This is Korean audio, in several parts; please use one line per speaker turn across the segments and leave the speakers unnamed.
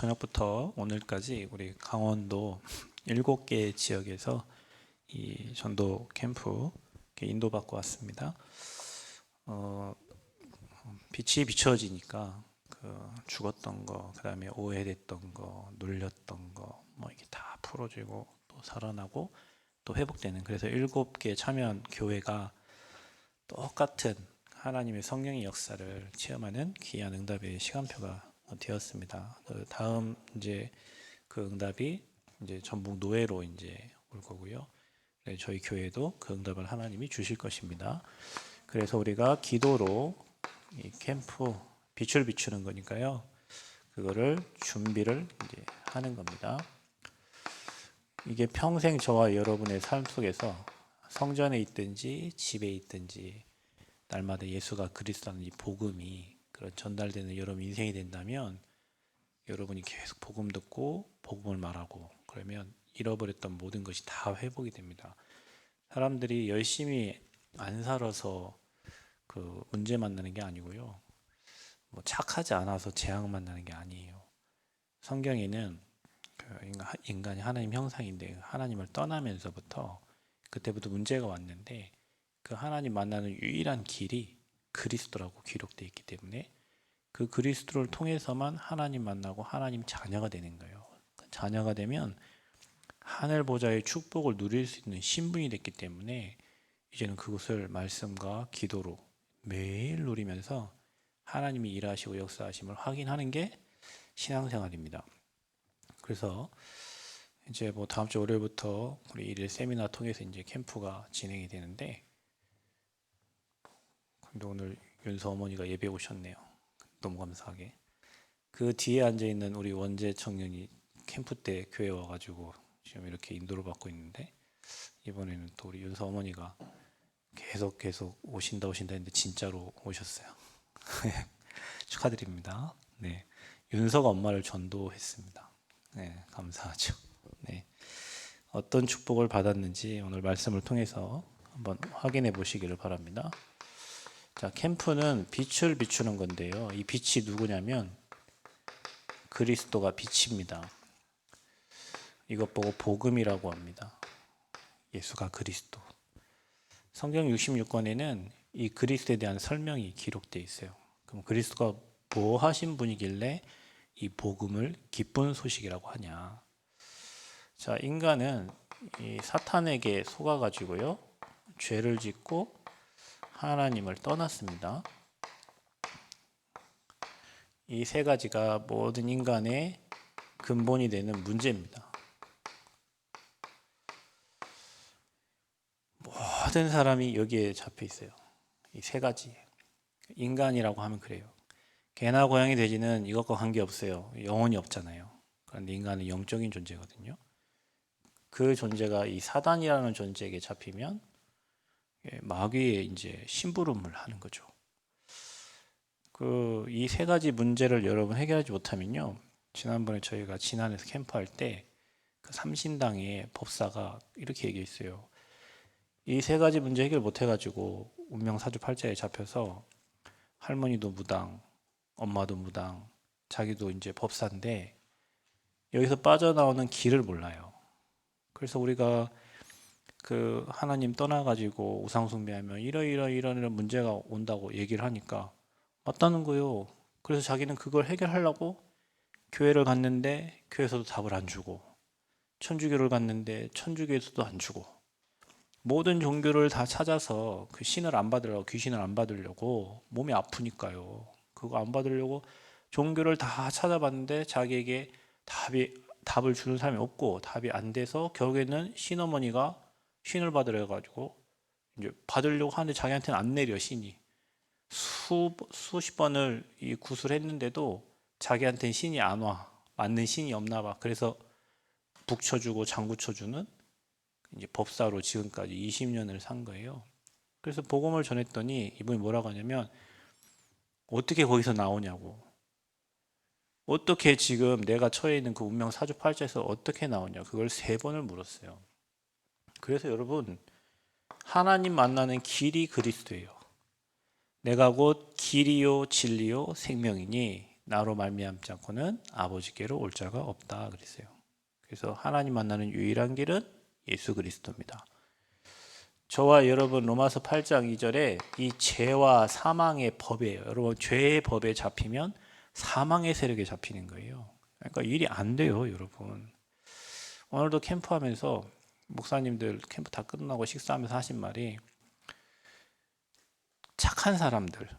저녁부터 오늘까지 우리 강원도 7개 지역에서 이 전도 캠프 인도받고 왔습니다. 빛이 비춰지니까 죽었던 거, 그다음에 오해됐던 거, 놀렸던 거, 뭐 이게 다 풀어지고 또 살아나고 또 회복되는, 그래서 7개 참여한 교회가 똑같은 하나님의 성령의 역사를 체험하는 귀한 응답의 시간표가 되었습니다. 다음 이제 그 응답이 이제 전북 노회로 이제 올 거고요. 저희 교회도 그 응답을 하나님이 주실 것입니다. 그래서 우리가 기도로 이 캠프 빛을 비추는 거니까요. 그거를 준비를 이제 하는 겁니다. 이게 평생 저와 여러분의 삶 속에서 성전에 있든지 집에 있든지 날마다 예수가 그리스도라는 이 복음이 그런 전달되는 여러분 인생이 된다면, 여러분이 계속 복음 듣고 복음을 말하고 그러면 잃어버렸던 모든 것이 다 회복이 됩니다. 사람들이 열심히 안 살아서 그 문제 만나는 게 아니고요. 뭐 착하지 않아서 재앙 만나는 게 아니에요. 성경에는 인간이 하나님 형상인데 하나님을 떠나면서부터 그때부터 문제가 왔는데, 그 하나님 만나는 유일한 길이 그리스도라고 기록되어 있기 때문에 그 그리스도를 통해서만 하나님 만나고 하나님 자녀가 되는 거예요. 자녀가 되면 하늘 보좌의 축복을 누릴 수 있는 신분이 됐기 때문에 이제는 그것을 말씀과 기도로 매일 누리면서 하나님이 일하시고 역사하심을 확인하는 게 신앙생활입니다. 그래서 이제 뭐 다음 주 월요일부터 우리 일일 세미나 통해서 이제 캠프가 진행이 되는데, 근데 오늘 윤서 어머니가 예배 오셨네요. 너무 감사하게. 그 뒤에 앉아 있는 우리 원재 청년이 캠프 때 교회 와가지고 지금 이렇게 인도를 받고 있는데, 이번에는 또 우리 윤서 어머니가 계속 오신다 했는데 진짜로 오셨어요. 축하드립니다. 네, 윤서가 엄마를 전도했습니다. 네, 감사하죠. 네, 어떤 축복을 받았는지 오늘 말씀을 통해서 한번 확인해 보시기를 바랍니다. 자, 캠프는 빛을 비추는 건데요. 이 빛이 누구냐면 그리스도가 빛입니다. 이것 보고 복음이라고 합니다. 예수가 그리스도. 성경 66권에는 이 그리스도에 대한 설명이 기록되어 있어요. 그럼 그리스도가 뭐 하신 분이길래 이 복음을 기쁜 소식이라고 하냐? 자, 인간은 이 사탄에게 속아가지고요, 죄를 짓고 하나님을 떠났습니다. 이 세 가지가 모든 인간의 근본이 되는 문제입니다. 모든 사람이 여기에 잡혀 있어요. 이 세 가지. 인간이라고 하면 그래요. 개나 고양이 돼지는 이것과 관계없어요. 영혼이 없잖아요. 그런데 인간은 영적인 존재거든요. 그 존재가 이 사단이라는 존재에게 잡히면 마귀의 이제 심부름을 하는 거죠. 이 세 가지 문제를 여러분 해결하지 못하면요, 지난번에 저희가 진안에서 캠프할 때 그 삼신당의 법사가 이렇게 얘기했어요. 이 세 가지 문제 해결 못 해가지고 운명 사주팔자에 잡혀서 할머니도 무당, 엄마도 무당, 자기도 이제 법사인데 여기서 빠져나오는 길을 몰라요. 그래서 우리가 그 하나님 떠나가지고 우상숭배하면 이런 문제가 온다고 얘기를 하니까 맞다는 거예요. 그래서 자기는 그걸 해결하려고 교회를 갔는데 교회에서도 답을 안 주고, 천주교를 갔는데 천주교에서도 안 주고, 모든 종교를 다 찾아서 그 신을 안 받으려고, 귀신을 안 받으려고, 몸이 아프니까요, 그거 안 받으려고 종교를 다 찾아봤는데 자기에게 답을 주는 사람이 없고 답이 안 돼서 결국에는 신어머니가 신을 받으려 해가지고 이제 받으려고 하는데 자기한테는 안 내려, 신이. 수십 번을 이 구술했는데도 자기한테는 신이 안 와. 맞는 신이 없나 봐. 그래서 북 쳐주고 장구 쳐주는 이제 법사로 지금까지 20년을 산 거예요. 그래서 복음을 전했더니 이분이 뭐라고 하냐면, 어떻게 거기서 나오냐고. 어떻게 지금 내가 처해 있는 그 운명 사주팔자에서 어떻게 나오냐. 그걸 3번을 물었어요. 그래서 여러분, 하나님 만나는 길이 그리스도예요. 내가 곧 길이요 진리요 생명이니 나로 말미암지 않고는 아버지께로 올 자가 없다 그랬어요. 그래서 하나님 만나는 유일한 길은 예수 그리스도입니다. 저와 여러분 로마서 8장 2절에 이 죄와 사망의 법이에요. 여러분 죄의 법에 잡히면 사망의 세력에 잡히는 거예요. 그러니까 일이 안 돼요, 여러분. 오늘도 캠프하면서 목사님들 캠프 다 끝나고 식사하면서 하신 말이 착한 사람들,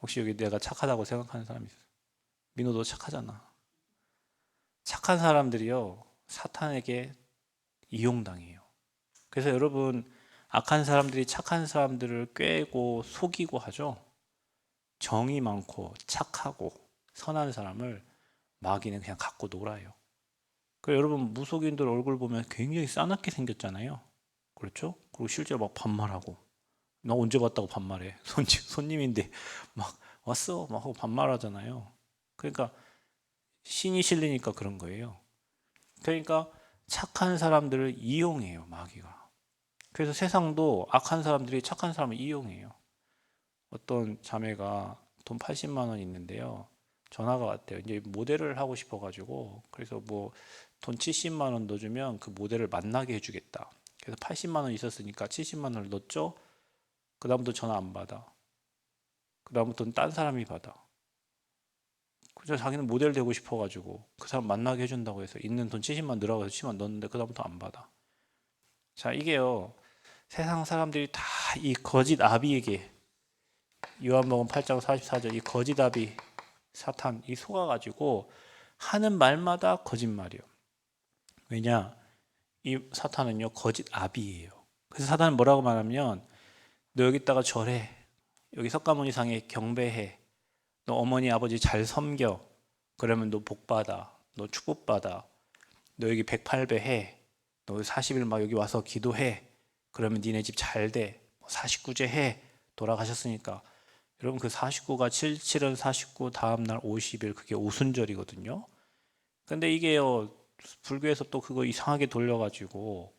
혹시 여기 내가 착하다고 생각하는 사람이 있어요? 민호도 착하잖아. 착한 사람들이요 사탄에게 이용당해요. 그래서 여러분 악한 사람들이 착한 사람들을 꿰고 속이고 하죠. 정이 많고 착하고 선한 사람을 마귀는 그냥 갖고 놀아요. 그래서 여러분 무속인들 얼굴 보면 굉장히 싸납게 생겼잖아요. 그렇죠? 그리고 실제로 막 반말하고 나 언제 봤다고 반말해. 손님인데 막 왔어 막 하고 반말하잖아요. 그러니까 신이 실리니까 그런 거예요. 그러니까 착한 사람들을 이용해요, 마귀가. 그래서 세상도 악한 사람들이 착한 사람을 이용해요. 어떤 자매가 돈 80만 원 있는데요. 전화가 왔대요. 이제 모델을 하고 싶어가지고 그래서 뭐 돈 70만 원 넣어주면 그 모델을 만나게 해주겠다. 그래서 80만 원 있었으니까 70만 원을 넣었죠. 그 다음부터 전화 안 받아. 그 다음부터는 딴 사람이 받아. 그래서 자기는 모델 되고 싶어가지고 그 사람 만나게 해준다고 해서 있는 돈 70만 넣으라고 해서 70만 넣었는데 그 다음부터 안 받아. 자, 이게요 세상 사람들이 다 이 거짓 아비에게 요한복음 8장 44절 이 거짓 아비 사탄 이 속아가지고 하는 말마다 거짓말이요. 왜냐? 이 사탄은요 거짓 아비예요. 그래서 사탄은 뭐라고 말하면 너 여기다가 절해, 여기 석가모니상에 경배해, 너 어머니 아버지 잘 섬겨, 그러면 너 복받아, 너 축복받아, 너 여기 108배 해, 너 40일 막 여기 와서 기도해, 그러면 니네 집 잘 돼, 49제 해, 돌아가셨으니까. 여러분 그 49가 77은 49 다음날 50일 그게 오순절이거든요. 근데 이게요 불교에서 또 그거 이상하게 돌려가지고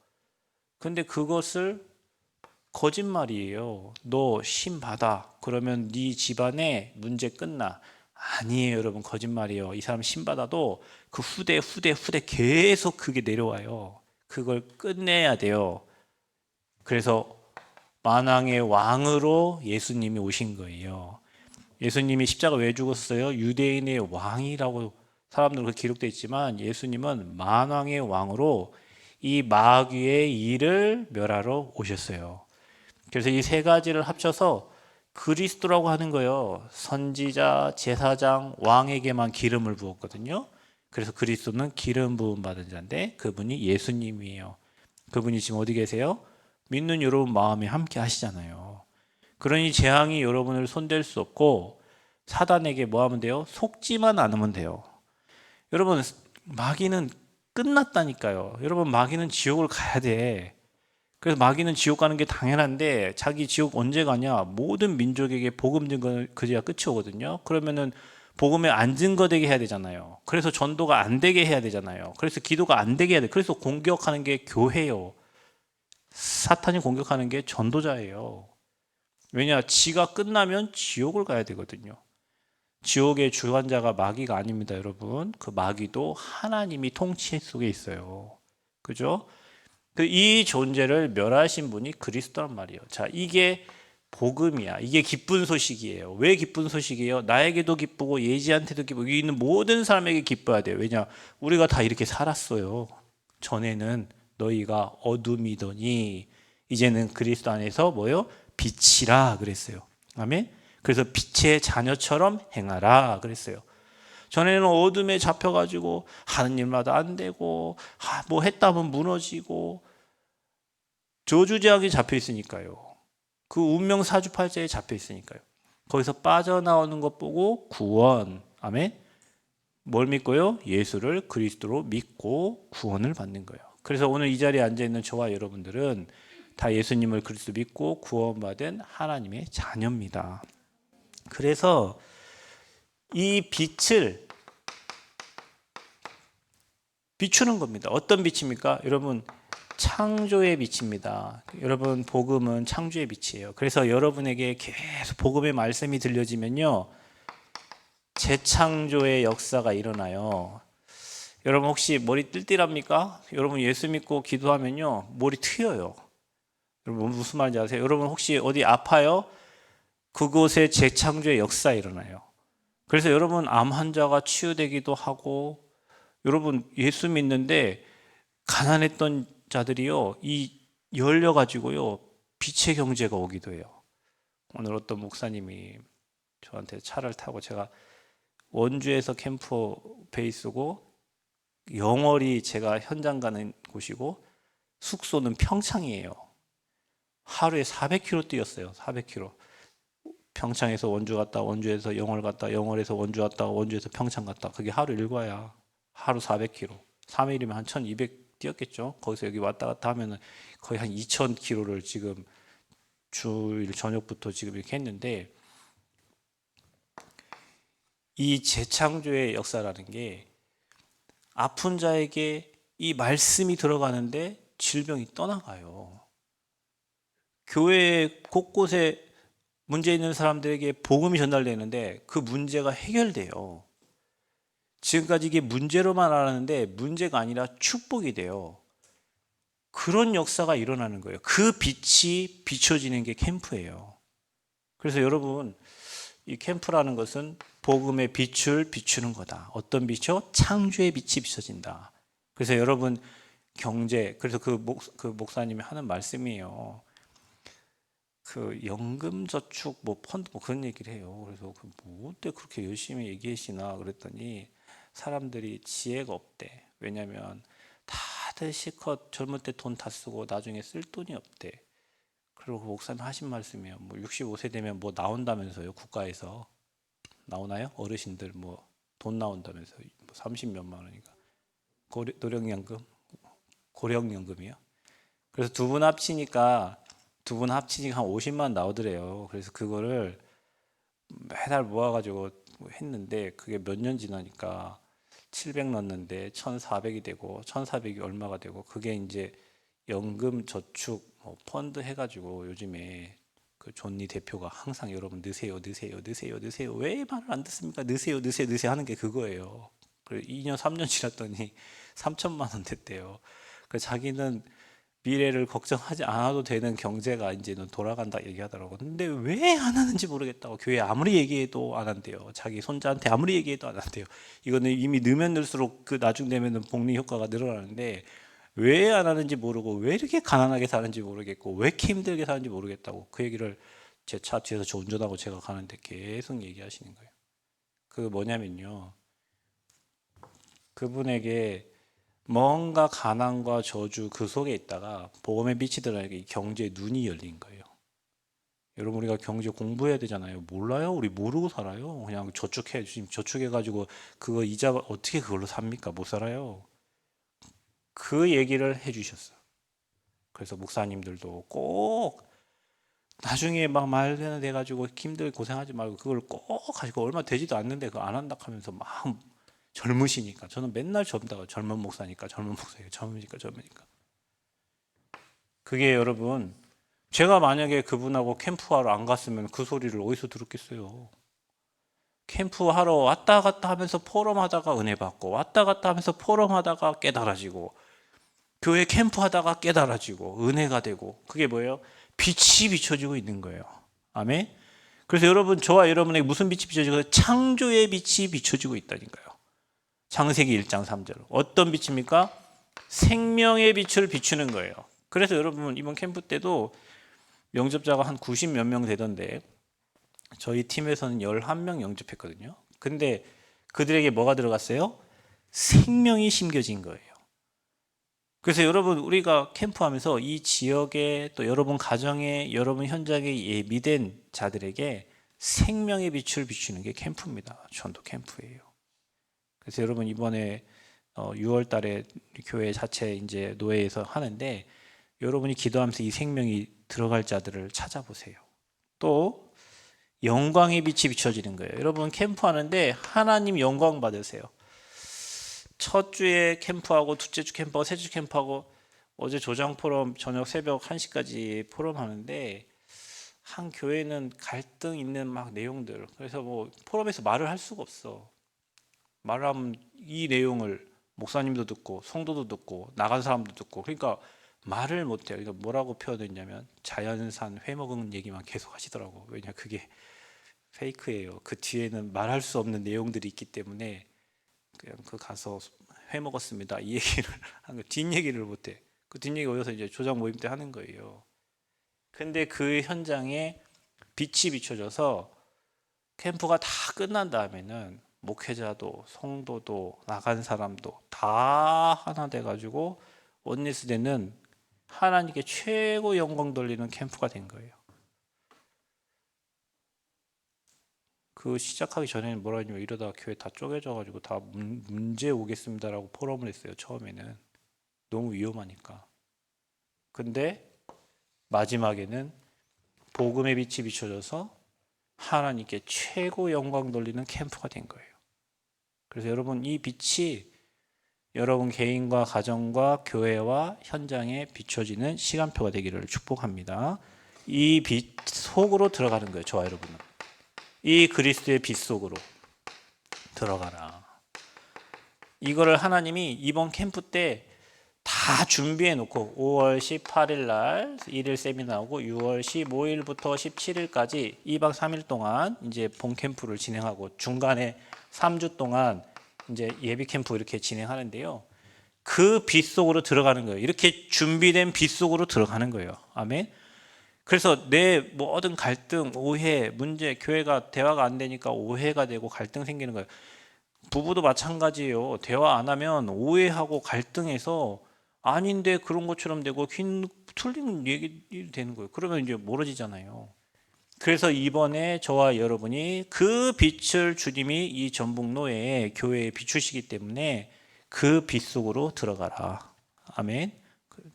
근데 그것을 거짓말이에요. 너 신 받아 그러면 네 집안에 문제 끝나. 아니에요 여러분, 거짓말이에요. 이 사람 신 받아도 그 후대 계속 그게 내려와요. 그걸 끝내야 돼요. 그래서 만왕의 왕으로 예수님이 오신 거예요. 예수님이 십자가 왜 죽었어요? 유대인의 왕이라고 사람들은 그렇게 기록되어 있지만 예수님은 만왕의 왕으로 이 마귀의 일을 멸하러 오셨어요. 그래서 이 세 가지를 합쳐서 그리스도라고 하는 거예요. 선지자, 제사장, 왕에게만 기름을 부었거든요. 그래서 그리스도는 기름 부음 받은 자인데 그분이 예수님이에요. 그분이 지금 어디 계세요? 믿는 여러분 마음에 함께 하시잖아요. 그러니 재앙이 여러분을 손댈 수 없고 사단에게 뭐 하면 돼요? 속지만 않으면 돼요. 여러분 마귀는 끝났다니까요. 여러분 마귀는 지옥을 가야 돼. 그래서 마귀는 지옥 가는 게 당연한데 자기 지옥 언제 가냐? 모든 민족에게 복음 증거해야 끝이 오거든요. 그러면은 복음에 안 증거되게 해야 되잖아요. 그래서 전도가 안 되게 해야 되잖아요. 그래서 기도가 안 되게 해야 돼. 그래서 공격하는 게 교회예요. 사탄이 공격하는 게 전도자예요. 왜냐? 지가 끝나면 지옥을 가야 되거든요. 지옥의 주관자가 마귀가 아닙니다, 여러분. 그 마귀도 하나님이 통치 속에 있어요. 그죠? 이 존재를 멸하신 분이 그리스도란 말이에요. 자, 이게 복음이야. 이게 기쁜 소식이에요. 왜 기쁜 소식이에요? 나에게도 기쁘고 예지한테도 기쁘고 여기 있는 모든 사람에게 기뻐야 돼요. 왜냐? 우리가 다 이렇게 살았어요. 전에는 너희가 어둠이더니 이제는 그리스도 안에서 뭐요? 빛이라 그랬어요. 아멘. 그래서 빛의 자녀처럼 행하라 그랬어요. 전에는 어둠에 잡혀가지고 하는 일마다 안 되고 뭐 했다면 무너지고 저주제약에 잡혀 있으니까요. 그 운명 사주팔자에 잡혀 있으니까요. 거기서 빠져나오는 것 보고 구원, 아멘. 뭘 믿고요? 예수를 그리스도로 믿고 구원을 받는 거예요. 그래서 오늘 이 자리에 앉아 있는 저와 여러분들은 다 예수님을 그리스도 믿고 구원받은 하나님의 자녀입니다. 그래서 이 빛을 비추는 겁니다. 어떤 빛입니까? 여러분 창조의 빛입니다. 여러분 복음은 창조의 빛이에요. 그래서 여러분에게 계속 복음의 말씀이 들려지면요 재창조의 역사가 일어나요. 여러분 혹시 머리 뜰뜰합니까? 여러분 예수 믿고 기도하면요 머리 트여요. 여러분 무슨 말인지 아세요? 여러분 혹시 어디 아파요? 그곳에 재창조의 역사 일어나요. 그래서 여러분 암 환자가 치유되기도 하고, 여러분 예수 믿는데 가난했던 자들이요 이 열려 가지고요 빛의 경제가 오기도 해요. 오늘 어떤 목사님이 저한테 차를 타고, 제가 원주에서 캠프 베이스고 영월이 제가 현장 가는 곳이고 숙소는 평창이에요. 하루에 400km 뛰었어요. 400km. 평창에서 원주 갔다, 원주에서 영월 갔다, 영월에서 원주 갔다, 원주에서 평창 갔다. 그게 하루 일과야. 하루 400km. 3일이면 한 1200 뛰었겠죠. 거기서 여기 왔다 갔다 하면은 거의 한 2000km를 지금 주일 저녁부터 지금 이렇게 했는데, 이 재창조의 역사라는 게 아픈 자에게 이 말씀이 들어가는데 질병이 떠나가요. 교회 곳곳에 문제 있는 사람들에게 복음이 전달되는데 그 문제가 해결돼요. 지금까지 이게 문제로만 알았는데 문제가 아니라 축복이 돼요. 그런 역사가 일어나는 거예요. 그 빛이 비춰지는 게 캠프예요. 그래서 여러분, 이 캠프라는 것은 복음의 빛을 비추는 거다. 어떤 빛이요? 창조의 빛이 비춰진다. 그래서 여러분 경제, 그래서 그 목사님이 하는 말씀이에요. 그 연금저축 뭐 펀드 뭐 그런 얘기를 해요. 그래서 뭐 어때 그렇게 열심히 얘기하시나 그랬더니 사람들이 지혜가 없대. 왜냐면 다들 실컷 젊을 때 돈 다 쓰고 나중에 쓸 돈이 없대. 그리고 그 목사님 하신 말씀이에요. 뭐 65세 되면 뭐 나온다면서요. 국가에서 나오나요? 어르신들 뭐 돈 나온다면서요. 뭐 30몇만 원이니까. 노령연금, 고령연금이요. 그래서 두 분 합치니까 한 50만 나오더래요. 그래서 그거를 매달 모아가지고 했는데 그게 몇 년 지나니까 700 넣었는데 1,400이 되고 1,400이 얼마가 되고, 그게 이제 연금 저축 뭐 펀드 해가지고 요즘에 그 존니 대표가 항상 여러분 넣으세요, 넣으세요, 넣으세요, 넣으세요. 왜 말을 안 듣습니까? 넣으세요, 넣으세요, 넣으세요 하는 게 그거예요. 그래 2년 3년 지났더니 3천만 원 됐대요. 그 자기는 미래를 걱정하지 않아도 되는 경제가 이제는 돌아간다 얘기하더라고. 근데 왜 안 하는지 모르겠다고. 교회 아무리 얘기해도 안 한대요. 자기 손자한테 아무리 얘기해도 안 한대요. 이거는 이미 넣으면 넣을수록 그 나중 되면은 복리 효과가 늘어나는데 왜 안 하는지 모르고, 왜 이렇게 가난하게 사는지 모르겠고, 왜 이렇게 힘들게 사는지 모르겠다고. 그 얘기를 제 차 뒤에서 저 운전하고 제가 가는데 계속 얘기하시는 거예요. 그 뭐냐면요, 그분에게 뭔가 가난과 저주 그 속에 있다가 복음의 빛이 들어가니까 경제의 눈이 열린 거예요. 여러분 우리가 경제 공부해야 되잖아요. 몰라요? 우리 모르고 살아요. 그냥 지금 저축해가지고 그거 이자 어떻게 그걸로 삽니까? 못 살아요. 그 얘기를 해주셨어요. 그래서 목사님들도 꼭 나중에 막 말되는 돼 가지고 힘들게 고생하지 말고 그걸 꼭 가지고 얼마 되지도 않는데 그거 안 한다 하면서 막 젊으시니까, 저는 맨날 젊다가 젊은 목사니까 젊으니까 그게 여러분, 제가 만약에 그분하고 캠프하러 안 갔으면 그 소리를 어디서 들었겠어요. 캠프하러 왔다 갔다 하면서 포럼하다가 은혜 받고, 왔다 갔다 하면서 포럼하다가 깨달아지고, 교회 캠프하다가 깨달아지고 은혜가 되고, 그게 뭐예요? 빛이 비춰지고 있는 거예요. 아멘. 그래서 여러분, 저와 여러분에게 무슨 빛이 비춰지고? 창조의 빛이 비춰지고 있다니까요. 창세기 1장 3절. 어떤 빛입니까? 생명의 빛을 비추는 거예요. 그래서 여러분 이번 캠프 때도 영접자가 한 90 몇 명 되던데 저희 팀에서는 11명 영접했거든요. 근데 그들에게 뭐가 들어갔어요? 생명이 심겨진 거예요. 그래서 여러분 우리가 캠프하면서 이 지역에 또 여러분 가정에 여러분 현장에 예비된 자들에게 생명의 빛을 비추는 게 캠프입니다. 전도 캠프예요. 그래서 여러분 이번에 6월 달에 교회 자체 이제 노예에서 하는데 여러분이 기도하면서 이 생명이 들어갈 자들을 찾아보세요. 또 영광의 빛이 비춰지는 거예요. 여러분 캠프하는데 하나님 영광 받으세요. 첫 주에 캠프하고 둘째 주 캠프하고 셋째 주 캠프하고 어제 조장 포럼 저녁 새벽 1시까지 포럼 하는데 한 교회는 갈등 있는 막 내용들. 그래서 뭐 포럼에서 말을 할 수가 없어. 말하면 이 내용을 목사님도 듣고 성도도 듣고 나간 사람도 듣고 그러니까 말을 못해요. 그러니까 뭐라고 표현했냐면 자연산 회 먹은 얘기만 계속 하시더라고. 왜냐 그게 페이크예요. 그 뒤에는 말할 수 없는 내용들이 있기 때문에 그냥 그 가서 회 먹었습니다. 이 얘기를 하는 거 뒷얘기를 못해. 그 뒷얘기 어디서 이제 조장 모임 때 하는 거예요. 근데 그 현장에 빛이 비춰져서 캠프가 다 끝난 다음에는 목회자도 성도도 나간 사람도 다 하나 돼가지고 원리스대는 하나님께 최고 영광 돌리는 캠프가 된 거예요. 그 시작하기 전에는 뭐라 하냐면 이러다가 교회 다 쪼개져가지고 다 문제 오겠습니다라고 포럼을 했어요. 처음에는 너무 위험하니까. 근데 마지막에는 복음의 빛이 비춰져서 하나님께 최고 영광 돌리는 캠프가 된 거예요. 그래서 여러분 이 빛이 여러분 개인과 가정과 교회와 현장에 비춰지는 시간표가 되기를 축복합니다. 이 빛 속으로 들어가는 거예요. 저와 여러분은. 이 그리스도의 빛 속으로 들어가라. 이거를 하나님이 이번 캠프 때 다 준비해 놓고 5월 18일 날 1일 세미나하고 6월 15일부터 17일까지 2박 3일 동안 이제 본 캠프를 진행하고 중간에 3주 동안 이제 예비 캠프 이렇게 진행하는데요. 그 빛 속으로 들어가는 거예요. 이렇게 준비된 빛 속으로 들어가는 거예요. 아멘. 그래서 내 모든 갈등, 오해, 문제, 교회가 대화가 안 되니까 오해가 되고 갈등 생기는 거예요. 부부도 마찬가지예요. 대화 안 하면 오해하고 갈등해서 아닌데 그런 것처럼 되고 틀린 얘기 되는 거예요. 그러면 이제 멀어지잖아요. 그래서 이번에 저와 여러분이 그 빛을 주님이 이 전북노예 교회에 비추시기 때문에 그 빛 속으로 들어가라. 아멘.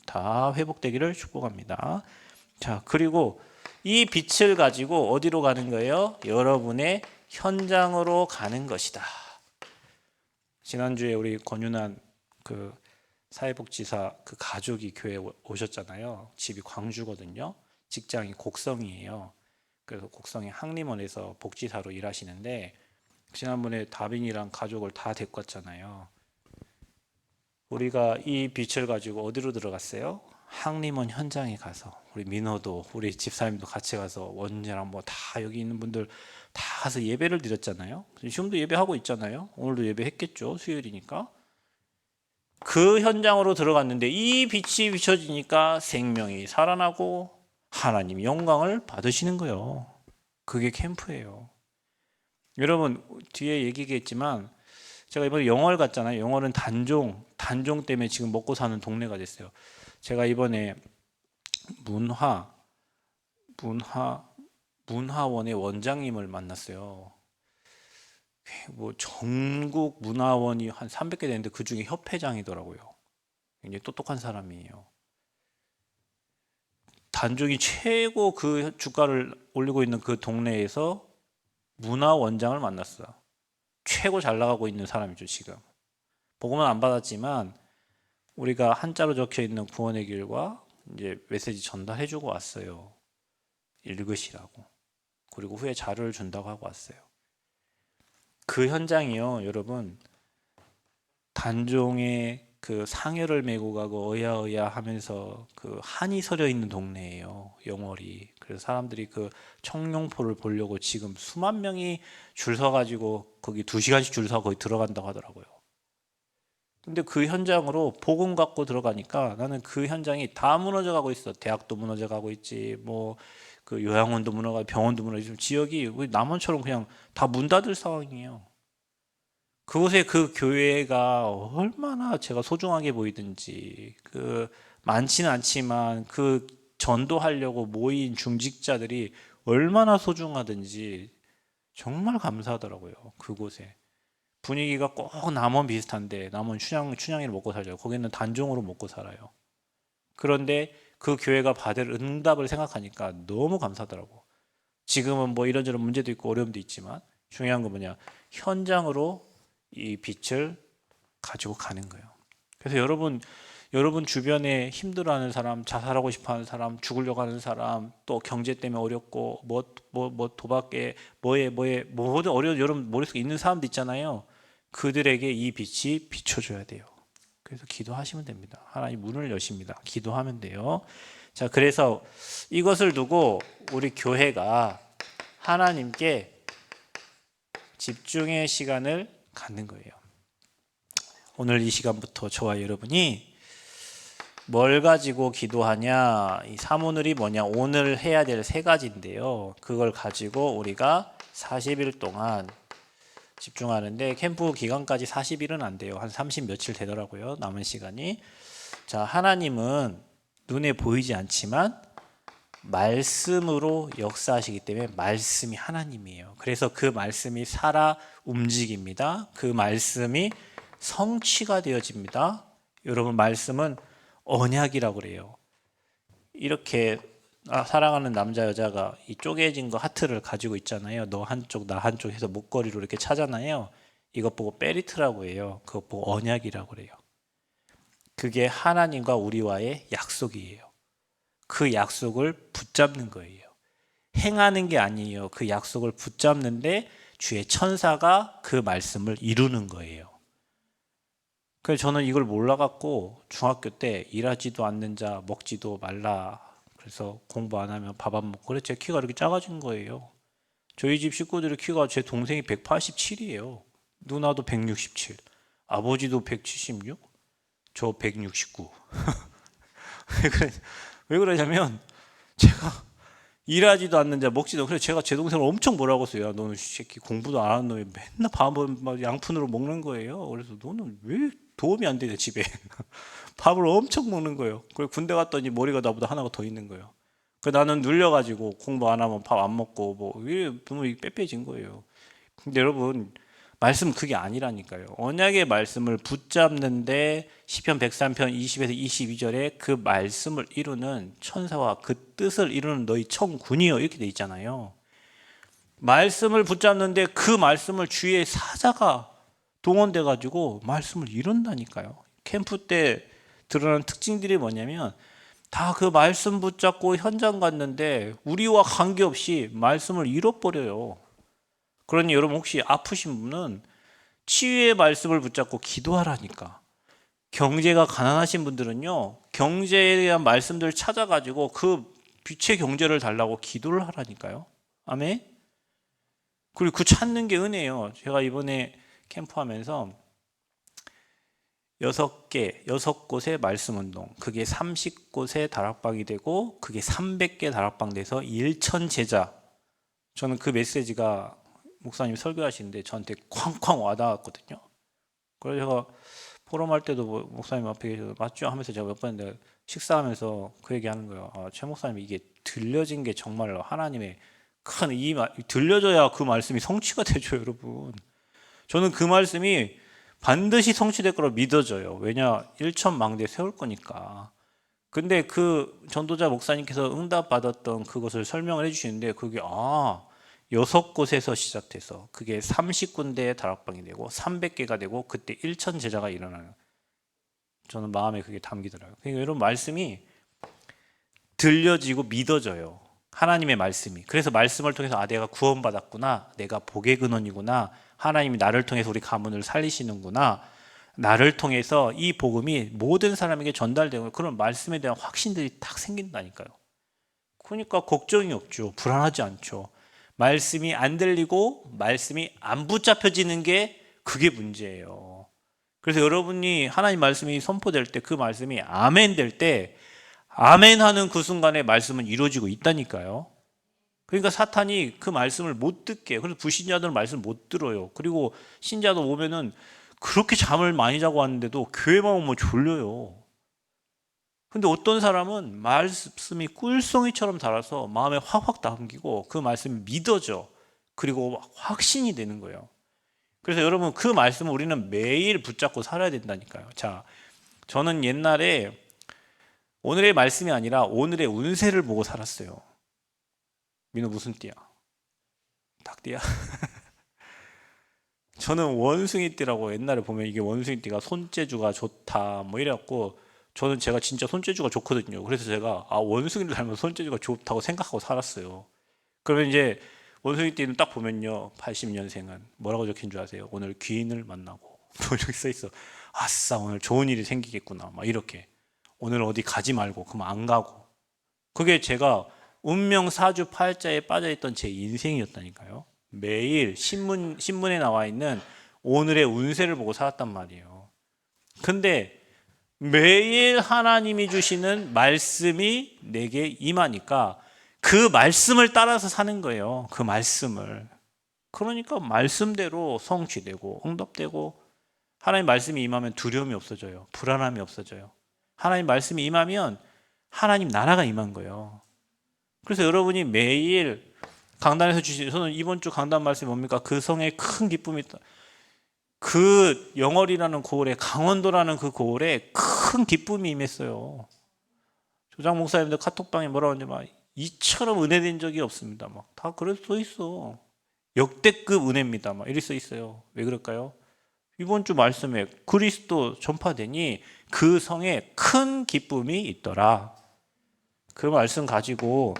다 회복되기를 축복합니다. 자, 그리고 이 빛을 가지고 어디로 가는 거예요? 여러분의 현장으로 가는 것이다. 지난주에 우리 권윤환 그 사회복지사 그 가족이 교회에 오셨잖아요. 집이 광주거든요. 직장이 곡성이에요. 그래서 곡성의 항림원에서 복지사로 일하시는데 지난번에 다빈이랑 가족을 다 데리고 왔잖아요. 우리가 이 빛을 가지고 어디로 들어갔어요? 항림원 현장에 가서 우리 민호도 우리 집사님도 같이 가서 원재랑 뭐 다 여기 있는 분들 다 가서 예배를 드렸잖아요. 지금도 예배하고 있잖아요. 오늘도 예배했겠죠. 수요일이니까. 그 현장으로 들어갔는데 이 빛이 비춰지니까 생명이 살아나고 하나님 영광을 받으시는 거예요. 그게 캠프예요. 여러분 뒤에 얘기겠지만 제가 이번에 영월 갔잖아요. 영월은 단종 때문에 지금 먹고 사는 동네가 됐어요. 제가 이번에 문화원의 원장님을 만났어요. 뭐 전국 문화원이 한 300개 되는데 그 중에 협회장이더라고요. 굉장히 똑똑한 사람이에요. 단종이 최고 그 주가를 올리고 있는 그 동네에서 문화원장을 만났어요. 최고 잘 나가고 있는 사람이죠 지금. 복음은 안 받았지만 우리가 한자로 적혀 있는 구원의 길과 이제 메시지 전달해주고 왔어요. 읽으시라고. 그리고 후에 자료를 준다고 하고 왔어요. 그 현장이요, 여러분. 단종의 그 상여를 메고 가고 어야어야 하면서 그 한이 서려 있는 동네예요. 영월이. 그래서 사람들이 그 청룡포를 보려고 지금 수만 명이 줄 서가지고 거기 2시간씩 줄 서 거기 들어간다고 하더라고요. 근데 그 현장으로 복음 갖고 들어가니까 나는 그 현장이 다 무너져 가고 있어. 대학도 무너져 가고 있지. 뭐 그 요양원도 무너가고 병원도 무너지고 지역이 우리 남원처럼 그냥 다 문 닫을 상황이에요. 그곳에 그 교회가 얼마나 제가 소중하게 보이든지 그 많지는 않지만 그 전도하려고 모인 중직자들이 얼마나 소중하든지 정말 감사하더라고요. 그곳에 분위기가 꼭 남원 비슷한데 남원 춘향이를 먹고 살죠. 거기는 단종으로 먹고 살아요. 그런데 그 교회가 받을 응답을 생각하니까 너무 감사하더라고. 지금은 뭐 이런저런 문제도 있고 어려움도 있지만 중요한 건 뭐냐, 현장으로 이 빛을 가지고 가는 거예요. 그래서 여러분 여러분 주변에 힘들어하는 사람, 자살하고 싶어하는 사람, 죽으려고 하는 사람, 또 경제 때문에 어렵고 뭐 도박에 뭐든 어려운 여러분 머릿속에 있는 사람도 있잖아요. 그들에게 이 빛이 비춰줘야 돼요. 그래서 기도하시면 됩니다. 하나님 문을 여십니다. 기도하면 돼요. 자, 그래서 이것을 두고 우리 교회가 하나님께 집중의 시간을 갖는 거예요. 오늘 이 시간부터 저와 여러분이 뭘 가지고 기도하냐, 이 사모늘이 뭐냐, 오늘 해야 될 세 가지인데요. 그걸 가지고 우리가 40일 동안 집중하는데, 캠프 기간까지 40일은 안 돼요. 한 30 며칠 되더라고요. 남은 시간이. 자, 하나님은 눈에 보이지 않지만 말씀으로 역사하시기 때문에 말씀이 하나님이에요. 그래서 그 말씀이 살아 움직입니다. 그 말씀이 성취가 되어집니다. 여러분, 말씀은 언약이라고 그래요. 이렇게 사랑하는 남자 여자가 이 쪼개진 거 하트를 가지고 있잖아요. 너 한쪽 나 한쪽 해서 목걸이로 이렇게 차잖아요. 이것 보고 베리트라고 해요. 그것 보고 언약이라고 그래요. 그게 하나님과 우리와의 약속이에요. 그 약속을 붙잡는 거예요. 행하는 게 아니에요. 그 약속을 붙잡는데 주의 천사가 그 말씀을 이루는 거예요. 그래서 저는 이걸 몰라갖고 중학교 때 일하지도 않는 자 먹지도 말라. 그래서 공부 안 하면 밥 안 먹고. 그래서 제 키가 이렇게 작아진 거예요. 저희 집 식구들의 키가 제 동생이 187이에요. 누나도 167, 아버지도 176, 저 169. 왜 그러냐면 제가 일하지도 않는 자 먹지도. 그래서 제가 제 동생을 엄청 뭐라고 했어요. 야, 너는 새끼 공부도 안 하는 놈이 맨날 밥을 양푼으로 먹는 거예요. 그래서 너는 왜 도움이 안 되냐 집에. 밥을 엄청 먹는 거예요. 그리고 군대 갔더니 머리가 나보다 하나가 더 있는 거예요. 그 나는 눌려가지고 공부 안 하면 밥 안 먹고 왜 너무 빼빼진 거예요. 근데 여러분, 말씀은 그게 아니라니까요. 언약의 말씀을 붙잡는데 시편 103편 20에서 22절에 그 말씀을 이루는 천사와 그 뜻을 이루는 너희 청군이여, 이렇게 돼 있잖아요. 말씀을 붙잡는데 그 말씀을 주위에 사자가 동원돼 가지고 말씀을 이룬다니까요. 캠프 때 드러난 특징들이 뭐냐면 다 그 말씀 붙잡고 현장 갔는데 우리와 관계없이 말씀을 잃어버려요. 그러니 여러분, 혹시 아프신 분은 치유의 말씀을 붙잡고 기도하라니까. 경제가 가난하신 분들은요, 경제에 대한 말씀들을 찾아가지고 그 빛의 경제를 달라고 기도를 하라니까요. 아멘. 그리고 그 찾는 게 은혜예요. 제가 이번에 캠프하면서 6곳의 말씀 운동, 그게 30곳의 다락방이 되고 그게 300개 다락방 돼서 1천 제자. 저는 그 메시지가 목사님 설교하시는데 저한테 쾅쾅 와닿았거든요. 그래서 제가 포럼할 때도 목사님 앞에 계셔서 맞죠? 하면서 제가 몇 번 식사하면서 그 얘기하는 거예요. 최 목사님, 이게 들려진 게 정말로 하나님의 큰 들려져야 그 말씀이 성취가 되죠, 여러분. 저는 그 말씀이 반드시 성취될 거라고 믿어져요. 왜냐, 1천망대 세울 거니까. 근데 그 전도자 목사님께서 응답받았던 그것을 설명을 해주시는데 그게 6곳에서 시작돼서 그게 30군데의 다락방이 되고 300개가 되고 그때 1천 제자가 일어나요. 저는 마음에 그게 담기더라고요. 그러니까 이런 말씀이 들려지고 믿어져요. 하나님의 말씀이. 그래서 말씀을 통해서 내가 구원받았구나, 내가 복의 근원이구나, 하나님이 나를 통해서 우리 가문을 살리시는구나, 나를 통해서 이 복음이 모든 사람에게 전달되고, 그런 말씀에 대한 확신들이 딱 생긴다니까요. 그러니까 걱정이 없죠. 불안하지 않죠. 말씀이 안 들리고 말씀이 안 붙잡혀지는 게 그게 문제예요. 그래서 여러분이 하나님 말씀이 선포될 때, 그 말씀이 아멘 될 때, 아멘 하는 그 순간에 말씀은 이루어지고 있다니까요. 그러니까 사탄이 그 말씀을 못 듣게, 그래서 불신자들은 말씀을 못 들어요. 그리고 신자도 오면은 그렇게 잠을 많이 자고 왔는데도 교회만 오면 졸려요. 근데 어떤 사람은 말씀이 꿀송이처럼 달아서 마음에 확확 담기고 그 말씀이 믿어져. 그리고 확신이 되는 거예요. 그래서 여러분, 그 말씀을 우리는 매일 붙잡고 살아야 된다니까요. 자, 저는 옛날에 오늘의 말씀이 아니라 오늘의 운세를 보고 살았어요. 민호 무슨 띠야? 닭띠야? 저는 원숭이 띠라고, 옛날에 보면 이게 원숭이 띠가 손재주가 좋다 뭐 이래갖고 저는 제가 진짜 손재주가 좋거든요. 그래서 제가 원숭이를 닮아서 손재주가 좋다고 생각하고 살았어요. 그러면 이제 원숭이 띠는 딱 보면요, 80년생은 뭐라고 적힌 줄 아세요? 오늘 귀인을 만나고 뭐 이렇게 써 있어. 아싸, 오늘 좋은 일이 생기겠구나, 막 이렇게. 오늘 어디 가지 말고 그럼 안 가고. 그게 제가 운명 사주 팔자에 빠져있던 제 인생이었다니까요. 매일 신문에 나와 있는 오늘의 운세를 보고 살았단 말이에요. 근데 매일 하나님이 주시는 말씀이 내게 임하니까 그 말씀을 따라서 사는 거예요. 그 말씀을. 그러니까 말씀대로 성취되고 응답되고, 하나님 말씀이 임하면 두려움이 없어져요. 불안함이 없어져요. 하나님 말씀이 임하면 하나님 나라가 임한 거예요. 그래서 여러분이 매일 강단에서 주신, 저는 이번 주 강단 말씀이 뭡니까? 그 성에 큰 기쁨이 있다. 그 영월이라는 고을에, 강원도라는 그 고을에 큰 기쁨이 임했어요. 조장 목사님들 카톡방에 뭐라고 하는지 막 이처럼 은혜된 적이 없습니다. 막 다 그래서 써 있어. 역대급 은혜입니다. 막 이렇게 써 있어요. 왜 그럴까요? 이번 주 말씀에 그리스도 전파되니 그 성에 큰 기쁨이 있더라. 그 말씀 가지고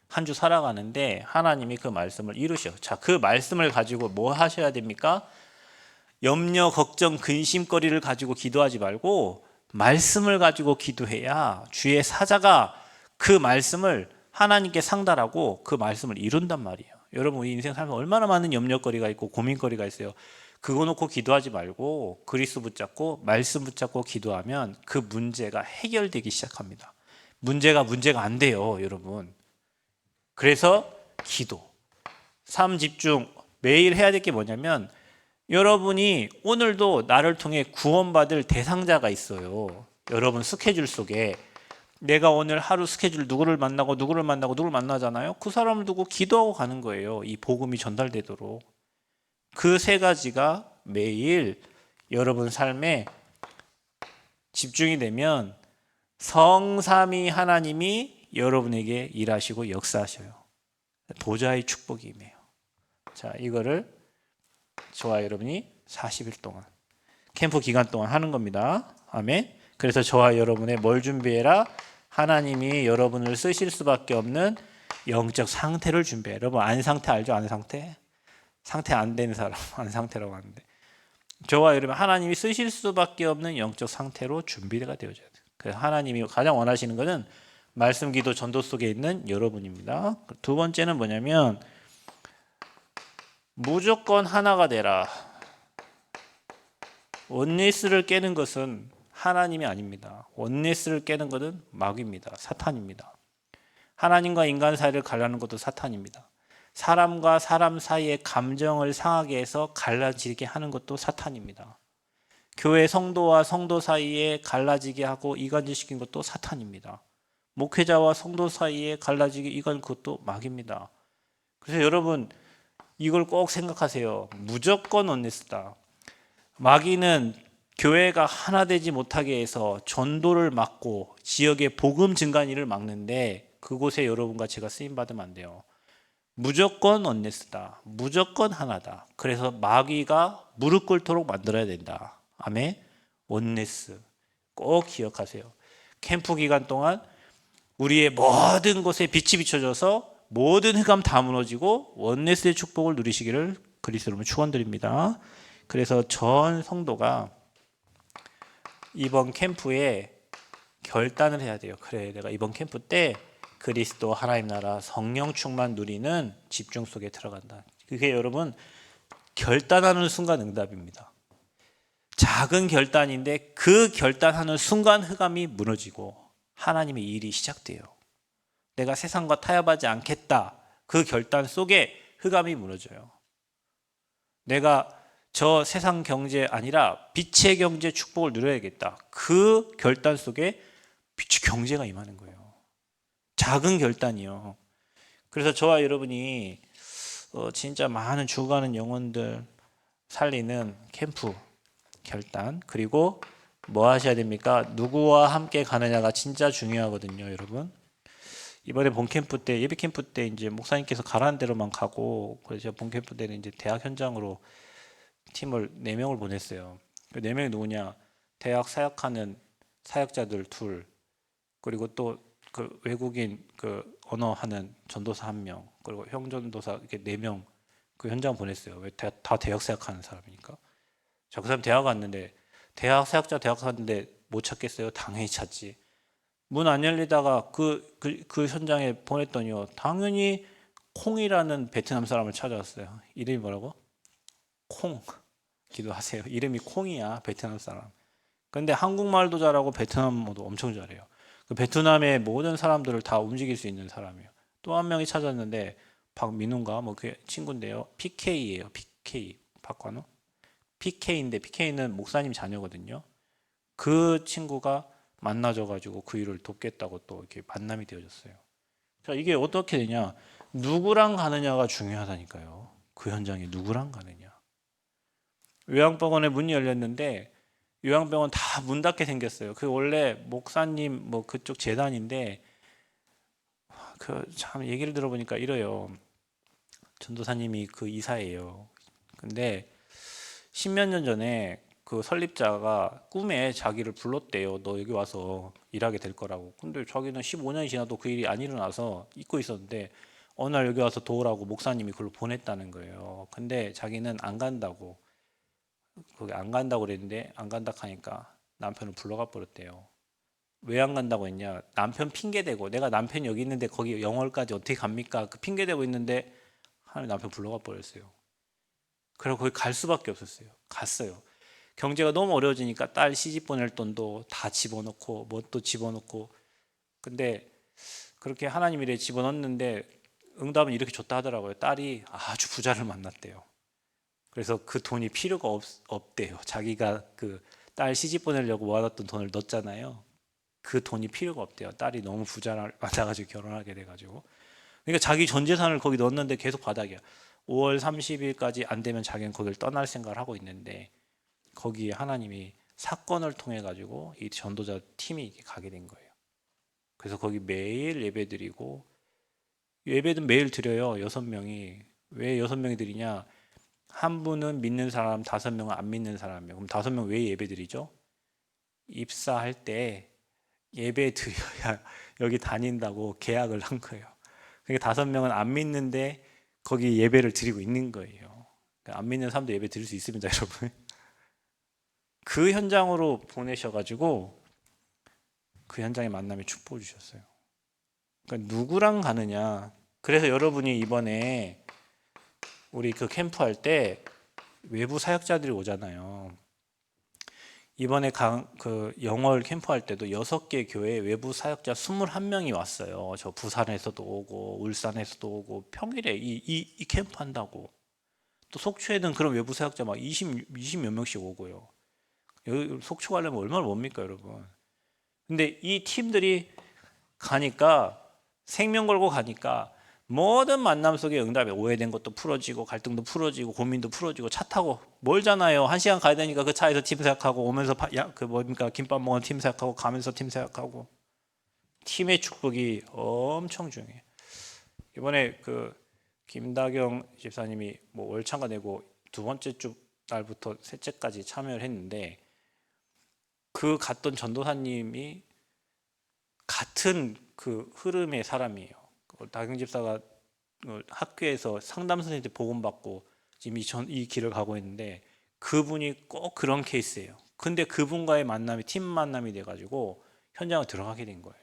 한 주 살아가는데 하나님이 그 말씀을 이루셔. 자, 그 말씀을 가지고 뭐 하셔야 됩니까? 염려, 걱정, 근심거리를 가지고 기도하지 말고 말씀을 가지고 기도해야 주의 사자가 그 말씀을 하나님께 상달하고 그 말씀을 이룬단 말이에요. 여러분, 우리 인생 살면 얼마나 많은 염려거리가 있고 고민거리가 있어요. 그거 놓고 기도하지 말고 그리스도 붙잡고 말씀 붙잡고 기도하면 그 문제가 해결되기 시작합니다. 문제가 안 돼요, 여러분. 그래서 기도, 삶 집중, 매일 해야 될 게 뭐냐면, 여러분이 오늘도 나를 통해 구원받을 대상자가 있어요. 여러분 스케줄 속에 내가 오늘 하루 스케줄 누구를 만나고 누구를 만나잖아요. 그 사람을 두고 기도하고 가는 거예요. 이 복음이 전달되도록. 그 세 가지가 매일 여러분 삶에 집중이 되면 성삼위 하나님이 여러분에게 일하시고 역사하셔요. 보좌의 축복이 임해요. 자, 이거를 저와 여러분이 40일 동안 캠프 기간 동안 하는 겁니다. 아멘. 그래서 저와 여러분의 뭘 준비해라? 하나님이 여러분을 쓰실 수밖에 없는 영적 상태를 준비해. 여러분 안 상태 알죠? 안 상태? 상태 안 되는 사람 안 상태라고 하는데, 저와 여러분 하나님이 쓰실 수밖에 없는 영적 상태로 준비가 되어져야 돼요. 그래서 하나님이 가장 원하시는 것은 말씀, 기도, 전도 속에 있는 여러분입니다. 두 번째는 뭐냐면 무조건 하나가 되라. 원리스를 깨는 것은 하나님이 아닙니다. 원리스를 깨는 것은 마귀입니다. 사탄입니다. 하나님과 인간 사이를 갈라는 것도 사탄입니다. 사람과 사람 사이의 감정을 상하게 해서 갈라지게 하는 것도 사탄입니다. 교회 성도와 성도 사이에 갈라지게 하고 이간질시킨 것도 사탄입니다. 목회자와 성도 사이에 갈라지게 이간 것도 마귀입니다. 그래서 여러분 이걸 꼭 생각하세요. 무조건 원리스다. 마귀는 교회가 하나 되지 못하게 해서 전도를 막고 지역의 복음 증가한 일을 막는데, 그곳에 여러분과 제가 쓰임받으면 안 돼요. 무조건 원리스다. 무조건 하나다. 그래서 마귀가 무릎 꿇도록 만들어야 된다. 아멘. 원리스 꼭 기억하세요. 캠프 기간 동안 우리의 모든 곳에 빛이 비춰져서 모든 흑암 다 무너지고 원리스의 축복을 누리시기를 그리스도 여러분 축원드립니다. 그래서 전 성도가 이번 캠프에 결단을 해야 돼요. 그래, 내가 이번 캠프 때 그리스도 하나님 나라 성령 충만 누리는 집중 속에 들어간다. 그게 여러분 결단하는 순간 응답입니다. 작은 결단인데 그 결단하는 순간 흑암이 무너지고 하나님의 일이 시작돼요. 내가 세상과 타협하지 않겠다. 그 결단 속에 흑암이 무너져요. 내가 저 세상 경제 아니라 빛의 경제 축복을 누려야겠다. 그 결단 속에 빛의 경제가 임하는 거예요. 작은 결단이요. 그래서 저와 여러분이 진짜 많은 죽어가는 영혼들 살리는 캠프 결단, 그리고 뭐 하셔야 됩니까? 누구와 함께 가느냐가 진짜 중요하거든요, 여러분. 이번에 본캠프 때, 예비 캠프 때 이제 목사님께서 가라는 대로만 가고, 그래서 본캠프 때는 이제 대학 현장으로 팀을 4명을 보냈어요. 그 4명이 누구냐? 대학 사역하는 사역자들 둘, 그리고 또 그 외국인 그 언어 하는 전도사 1명, 그리고 형전도사 이렇게 4명 그 현장 보냈어요. 왜 다 대학 사역하는 사람이니까. 자, 그 사람 대학 갔는데 대학 사역자 대학 갔는데 못 찾겠어요? 당연히 찾지. 문 안 열리다가 그 현장에 보냈더니요. 당연히 콩이라는 베트남 사람을 찾아왔어요. 이름이 뭐라고? 콩. 기도하세요. 이름이 콩이야, 베트남 사람. 근데 한국말도 잘하고 베트남어도 엄청 잘해요. 그 베트남의 모든 사람들을 다 움직일 수 있는 사람이에요. 또 한 명이 찾았는데 박민우인가 뭐 그 친구인데요. PK예요. PK. 박관우? PK인데 PK는 목사님 자녀거든요. 그 친구가 만나줘가지고 그 일을 돕겠다고 또 이렇게 만남이 되어졌어요. 자, 이게 어떻게 되냐? 누구랑 가느냐가 중요하다니까요. 그 현장에 누구랑 가느냐. 요양병원에 문이 열렸는데 요양병원 다 문 닫게 생겼어요. 그 원래 목사님 뭐 그쪽 재단인데 그 참 얘기를 들어보니까 이래요. 전도사님이 그 이사예요. 근데 십몇 년 전에 그 설립자가 꿈에 자기를 불렀대요. 너 여기 와서 일하게 될 거라고. 근데 자기는 15년이 지나도 그 일이 안 일어나서 잊고 있었는데 어느 날 여기 와서 도우라고 목사님이 그걸 보냈다는 거예요. 근데 자기는 안 간다고. 거기 안 간다고 그랬는데 안 간다 하니까 남편을 불러가 버렸대요. 왜 안 간다고 했냐? 남편 핑계 대고 내가 남편이 여기 있는데 거기 영월까지 어떻게 갑니까? 그 핑계 대고 있는데 하나님 남편 불러가 버렸어요. 그리고 거기 갈 수밖에 없었어요. 갔어요. 경제가 너무 어려워지니까 딸 시집 보낼 돈도 다 집어넣고 뭣도 집어넣고 근데 그렇게 하나님 일에 집어넣는데 응답은 이렇게 좋다 하더라고요. 딸이 아주 부자를 만났대요. 그래서 그 돈이 필요가 없대요. 자기가 그 딸 시집 보내려고 모아놨던 돈을 넣었잖아요. 그 돈이 필요가 없대요. 딸이 너무 부자를 만나가지고 결혼하게 돼가지고. 그러니까 자기 전 재산을 거기 넣었는데 계속 바닥이야. 5월 30일까지 안 되면 자기는 거기를 떠날 생각을 하고 있는데 거기에 하나님이 사건을 통해 가지고 이 전도자 팀이 가게 된 거예요. 그래서 거기 매일 예배 드리고 예배는 매일 드려요. 6명이. 왜 6명이 드리냐? 한 분은 믿는 사람, 5명은 안 믿는 사람이에요. 그럼 5명 왜 예배 드리죠? 입사할 때 예배 드려야 여기 다닌다고 계약을 한 거예요. 그러니까 5명은 안 믿는데 거기 예배를 드리고 있는 거예요. 그러니까 안 믿는 사람도 예배 드릴 수 있습니다, 여러분. 그 현장으로 보내셔가지고 그 현장의 만남에 축복을 주셨어요. 그러니까 누구랑 가느냐. 그래서 여러분이 이번에 우리 그 캠프 할 때 외부 사역자들이 오잖아요. 이번에 그 영월 캠프 할 때도 6개 교회 외부 사역자 21명이 왔어요. 저 부산에서도 오고 울산에서도 오고 평일에 이 캠프 한다고. 또 속초에는 그런 외부 사역자 막 20 몇 명씩 오고요. 여기 속초 가려면 얼마나 멉니까, 여러분? 근데 이 팀들이 가니까 생명 걸고 가니까 모든 만남 속에 응답에 오해된 것도 풀어지고 갈등도 풀어지고 고민도 풀어지고 차 타고 멀잖아요. 1시간 가야 되니까 그 차에서 팀 생각하고 오면서 그 뭡니까 김밥 먹은 팀 생각하고 가면서 팀 생각하고 팀의 축복이 엄청 중요해요. 이번에 그 김다경 집사님이 뭐 월창가 내고 두 번째 주 날부터 셋째까지 참여를 했는데 그 갔던 전도사님이 같은 그 흐름의 사람이에요. 다경 집사가 학교에서 상담 선생님한테 복음 받고 지금 이 길을 가고 있는데 그분이 꼭 그런 케이스예요. 근데 그분과의 만남이 팀 만남이 돼가지고 현장을 들어가게 된 거예요.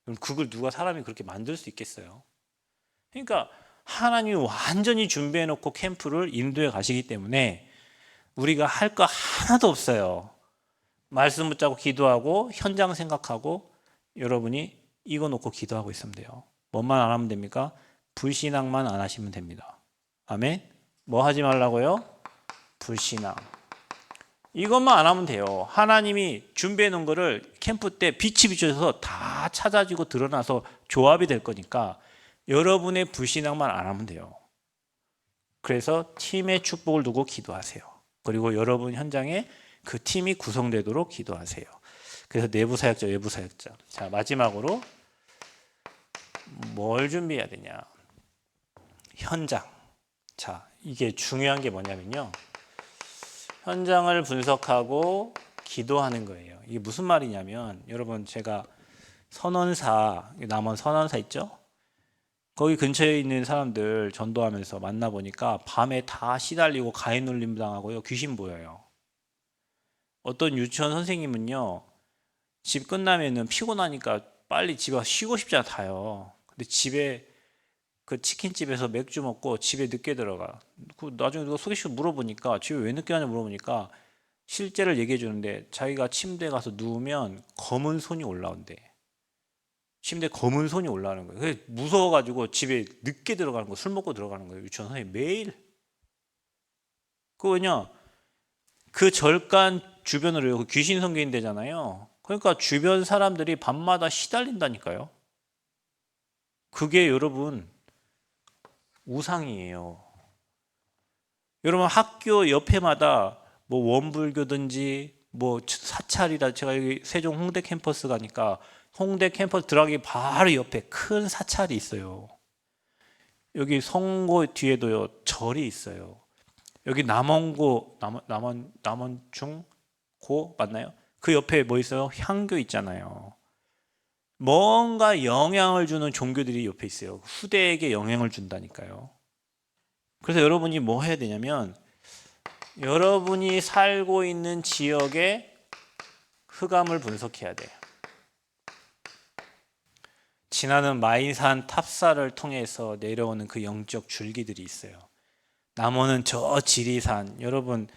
그럼 그걸 누가 사람이 그렇게 만들 수 있겠어요? 그러니까 하나님이 완전히 준비해놓고 캠프를 인도해 가시기 때문에 우리가 할 거 하나도 없어요. 말씀 붙잡고 기도하고 현장 생각하고 여러분이 이거 놓고 기도하고 있으면 돼요. 뭐만 안 하면 됩니까? 불신앙만 안 하시면 됩니다. 아멘? 뭐 하지 말라고요? 불신앙. 이것만 안 하면 돼요. 하나님이 준비해 놓은 거를 캠프 때 빛이 비춰져서 다 찾아지고 드러나서 조합이 될 거니까 여러분의 불신앙만 안 하면 돼요. 그래서 팀의 축복을 두고 기도하세요. 그리고 여러분 현장에 그 팀이 구성되도록 기도하세요. 그래서 내부 사역자, 외부 사역자. 자, 마지막으로 뭘 준비해야 되냐? 현장. 자, 이게 중요한 게 뭐냐면요. 현장을 분석하고 기도하는 거예요. 이게 무슨 말이냐면 여러분 제가 선원사 남원 선원사 있죠? 거기 근처에 있는 사람들 전도하면서 만나보니까 밤에 다 시달리고 가해 놀림 당하고요. 귀신 보여요. 어떤 유치원 선생님은요. 집 끝나면은 피곤하니까 빨리 집에 쉬고 싶지 않다요. 근데 집에 그 치킨집에서 맥주 먹고 집에 늦게 들어가. 그 나중에 누가 소개시켜 물어보니까 집에 왜 늦게 가냐 물어보니까 실제를 얘기해 주는데 자기가 침대에 가서 누우면 검은 손이 올라온대. 침대에 검은 손이 올라오는 거예요. 그래서 무서워가지고 집에 늦게 들어가는 거, 술 먹고 들어가는 거예요. 유치원 선생님 매일. 그 왜냐? 그 절간 주변으로 그 귀신 성경인 되잖아요. 그러니까 주변 사람들이 밤마다 시달린다니까요. 그게 여러분 우상이에요. 여러분 학교 옆에마다 뭐 원불교든지 뭐 사찰이다. 제가 여기 세종 홍대 캠퍼스 가니까 홍대 캠퍼스 들어가기 바로 옆에 큰 사찰이 있어요. 여기 성고 뒤에도요 절이 있어요. 여기 남원고 남원중고 맞나요? 그 옆에 뭐 있어요? 향교 있잖아요. 뭔가 영향을 주는 종교들이 옆에 있어요. 후대에게 영향을 준다니까요. 그래서 여러분이 뭐 해야 되냐면 여러분이 살고 있는 지역의 흑암을 분석해야 돼요. 지나는 마이산 탑사를 통해서 내려오는 그 영적 줄기들이 있어요. 남원은 저 지리산, 여러분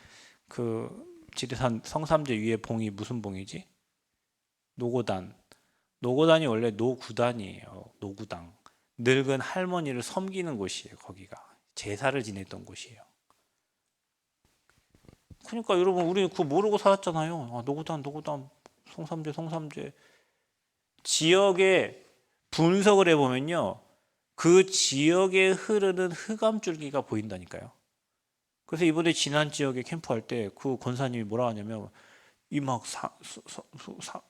그 지리산 성삼재 위에 봉이 무슨 봉이지? 노고단. 노고단이 원래 노구단이에요. 노구당. 늙은 할머니를 섬기는 곳이에요. 거기가 제사를 지냈던 곳이에요. 그러니까 여러분 우리 그거 모르고 살았잖아요. 아, 노고단 성삼재 지역에 분석을 해보면요 그 지역에 흐르는 흑암줄기가 보인다니까요. 그래서 이번에 지난 지역에 캠프할 때 그 권사님이 뭐라 하냐면 이 막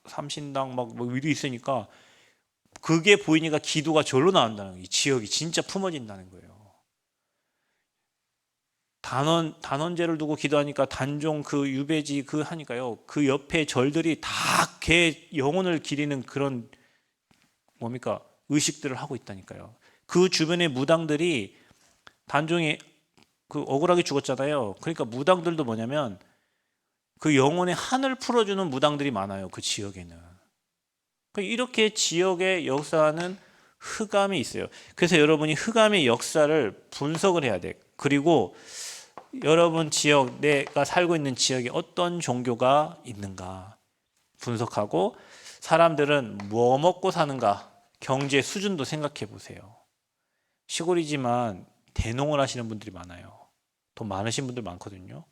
삼신당 막 일이 있으니까 그게 보이니까 기도가 절로 나온다는 거예요. 이 지역이 진짜 품어진다는 거예요. 단원제를 두고 기도하니까 단종 그 유배지 그 하니까요. 그 옆에 절들이 다 걔 영혼을 기리는 그런 뭡니까 의식들을 하고 있다니까요. 그 주변의 무당들이 단종이 그 억울하게 죽었잖아요. 그러니까 무당들도 뭐냐면 그 영혼의 한을 풀어주는 무당들이 많아요. 그 지역에는. 이렇게 지역의 역사는 흑암이 있어요. 그래서 여러분이 흑암의 역사를 분석을 해야 돼. 그리고 여러분 지역, 내가 살고 있는 지역에 어떤 종교가 있는가 분석하고 사람들은 뭐 먹고 사는가 경제 수준도 생각해 보세요. 시골이지만 대농을 하시는 분들이 많아요. 돈 많으신 분들 많거든요.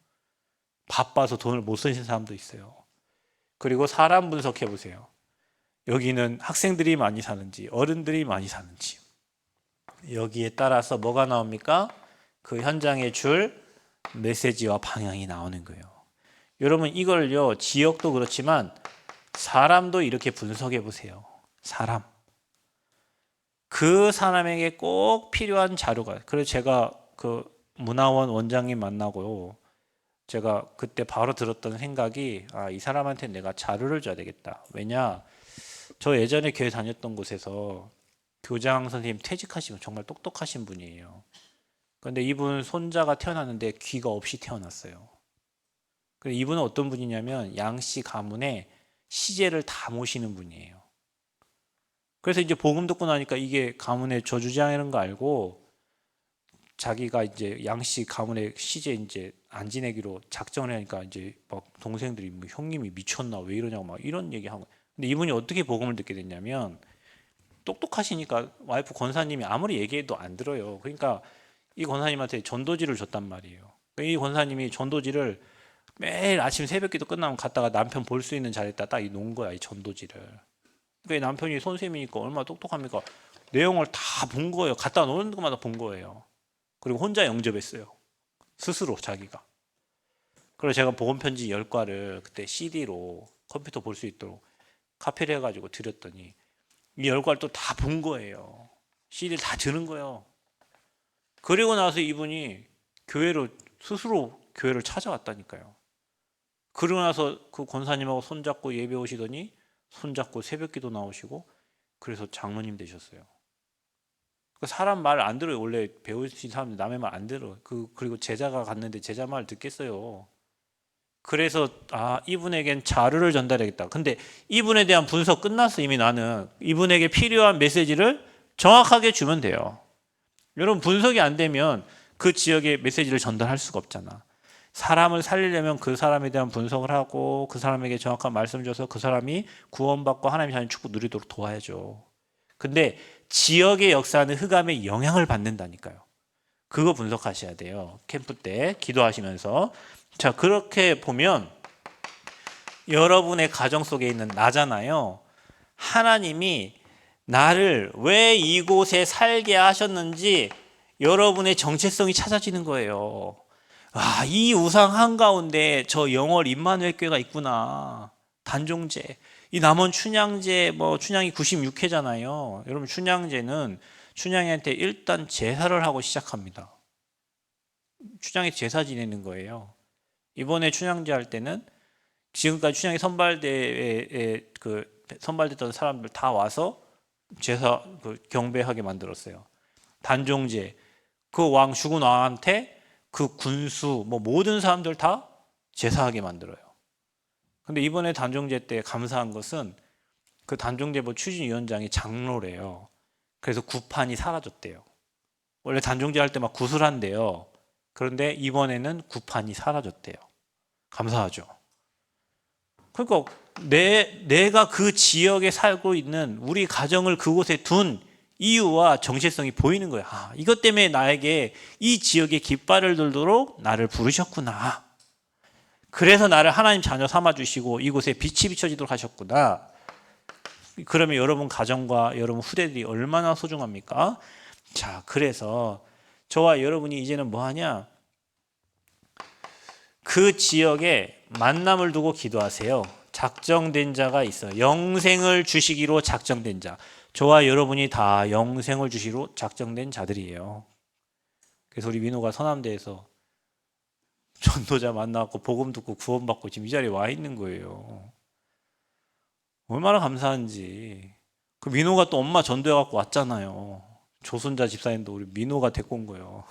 바빠서 돈을 못 쓰시는 사람도 있어요. 그리고 사람 분석해 보세요. 여기는 학생들이 많이 사는지 어른들이 많이 사는지 여기에 따라서 뭐가 나옵니까? 그 현장에 줄 메시지와 방향이 나오는 거예요. 여러분 이걸요 지역도 그렇지만 사람도 이렇게 분석해 보세요. 사람 그 사람에게 꼭 필요한 자료가 그래서 제가 그 문화원 원장님 만나고 제가 그때 바로 들었던 생각이 이 사람한테 내가 자료를 줘야 되겠다. 왜냐 저 예전에 교회 다녔던 곳에서 교장 선생님 퇴직하시면 정말 똑똑하신 분이에요. 그런데 이분 손자가 태어났는데 귀가 없이 태어났어요. 이분은 어떤 분이냐면 양씨 가문에 시제를 다 모시는 분이에요. 그래서 이제 복음 듣고 나니까 이게 가문의 저주장이라는 거 알고 자기가 이제 양씨 가문의 시제 이제 안 지내기로 작정을 하니까 이제 막 동생들이 뭐 형님이 미쳤나 왜 이러냐고 막 이런 얘기하고. 근데 이분이 어떻게 복음을 듣게 됐냐면 똑똑하시니까 와이프 권사님이 아무리 얘기해도 안 들어요. 그러니까 이 권사님한테 전도지를 줬단 말이에요. 이 권사님이 전도지를 매일 아침 새벽기도 끝나면 갔다가 남편 볼 수 있는 자리에다 딱 놓은 거야 이 전도지를. 그러니까 남편이 선생님이니까 얼마나 똑똑합니까? 내용을 다 본 거예요. 갖다 놓는 것마다 본 거예요. 그리고 혼자 영접했어요. 스스로 자기가. 그래서 제가 복음 편지 10과를 그때 CD로 컴퓨터 볼 수 있도록 카피를 해가지고 드렸더니 이 10과를 또 다 본 거예요. CD를 다 들은 거예요. 그리고 나서 이분이 교회로 스스로 교회를 찾아왔다니까요. 그러고 나서 그 권사님하고 손잡고 예배 오시더니 손잡고 새벽기도 나오시고 그래서 장로님 되셨어요. 그 사람 말 안 들어요. 원래 배우신 사람들 남의 말 안 들어. 그리고 제자가 갔는데 제자 말 듣겠어요. 그래서 이분에겐 자료를 전달해야겠다. 근데 이분에 대한 분석 끝났어. 이미 나는 이분에게 필요한 메시지를 정확하게 주면 돼요. 여러분 분석이 안 되면 그 지역에 메시지를 전달할 수가 없잖아. 사람을 살리려면 그 사람에 대한 분석을 하고 그 사람에게 정확한 말씀을 줘서 그 사람이 구원받고 하나님의 자녀 축복 누리도록 도와야죠. 근데 지역의 역사는 흑암의 영향을 받는다니까요. 그거 분석하셔야 돼요. 캠프 때 기도하시면서. 자, 그렇게 보면 여러분의 가정 속에 있는 나잖아요. 하나님이 나를 왜 이곳에 살게 하셨는지 여러분의 정체성이 찾아지는 거예요. 이 우상 한가운데 저 영월 임마누엘 교회가 있구나. 단종제. 이 남원 춘향제 춘향이 96회잖아요. 여러분 춘향제는 춘향이한테 일단 제사를 하고 시작합니다. 춘향이 제사 지내는 거예요. 이번에 춘향제 할 때는 지금까지 춘향이 선발대에 선발됐던 사람들 다 와서 제사 경배하게 만들었어요. 단종제 그 왕 죽은 왕한테 그 군수 모든 사람들 다 제사하게 만들어요. 근데 이번에 단종제 때 감사한 것은 그 단종제 추진위원장이 장로래요. 그래서 구판이 사라졌대요. 원래 단종제 할 때 막 구슬한대요. 그런데 이번에는 구판이 사라졌대요. 감사하죠. 그러니까 내가 그 지역에 살고 있는 우리 가정을 그곳에 둔 이유와 정체성이 보이는 거야. 이것 때문에 나에게 이 지역에 깃발을 들도록 나를 부르셨구나. 그래서 나를 하나님 자녀 삼아주시고 이곳에 빛이 비춰지도록 하셨구나. 그러면 여러분 가정과 여러분 후대들이 얼마나 소중합니까? 자, 그래서 저와 여러분이 이제는 뭐하냐? 그 지역에 만남을 두고 기도하세요. 작정된 자가 있어요. 영생을 주시기로 작정된 자. 저와 여러분이 다 영생을 주시기로 작정된 자들이에요. 그래서 우리 민호가 서남대에서 전도자 만나고 복음 듣고 구원받고 지금 이 자리에 와 있는 거예요. 얼마나 감사한지. 그 민호가 또 엄마 전도해갖고 왔잖아요. 조순자 집사님도 우리 민호가 데리고 온 거예요.